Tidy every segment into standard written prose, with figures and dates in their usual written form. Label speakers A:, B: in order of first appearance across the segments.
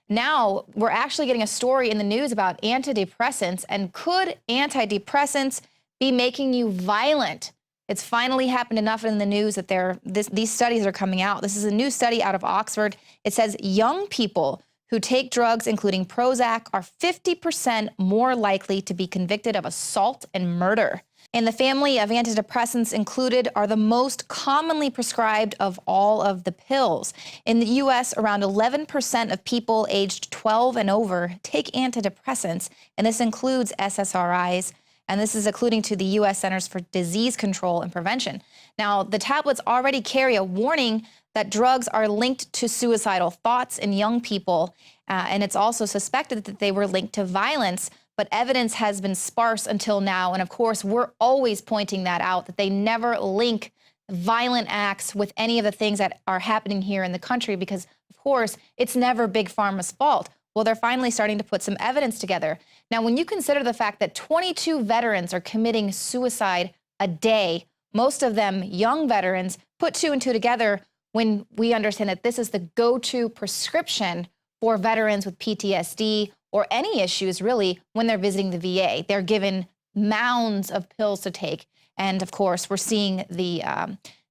A: Now we're actually getting a story in the news about antidepressants, and could antidepressants be making you violent? It's finally happened enough in the news that these studies are coming out. This is a new study out of Oxford. It says young people who take drugs, including Prozac, are 50% more likely to be convicted of assault and murder. And the family of antidepressants included are the most commonly prescribed of all of the pills. In the U.S., around 11% of people aged 12 and over take antidepressants, and this includes SSRIs. And this is according to the U.S. Centers for Disease Control and Prevention. Now, the tablets already carry a warning that drugs are linked to suicidal thoughts in young people, and it's also suspected that they were linked to violence, but evidence has been sparse until now. And of course, we're always pointing that out, that they never link violent acts with any of the things that are happening here in the country, because of course, it's never Big Pharma's fault. Well, they're finally starting to put some evidence together. Now, when you consider the fact that 22 veterans are committing suicide a day, most of them young veterans, put two and two together when we understand that this is the go-to prescription for veterans with PTSD or any issues, really, when they're visiting the VA. They're given mounds of pills to take. And of course, we're seeing the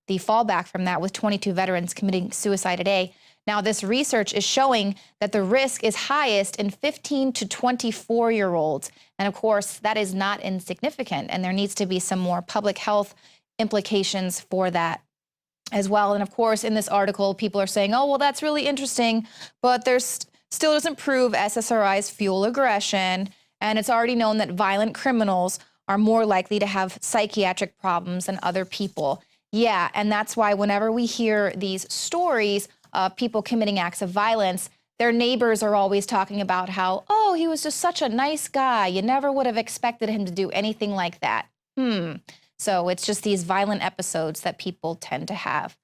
A: fallback from that with 22 veterans committing suicide a day. Now, this research is showing that the risk is highest in 15 to 24-year-olds. And of course, that is not insignificant. And there needs to be some more public health implications for that as well. And of course, in this article, people are saying, oh, well, that's really interesting, but there's still doesn't prove SSRIs fuel aggression. And it's already known that violent criminals are more likely to have psychiatric problems than other people. Yeah, and that's why whenever we hear these stories of people committing acts of violence, their neighbors are always talking about how, oh, he was just such a nice guy. You never would have expected him to do anything like that. So it's just these violent episodes that people tend to have.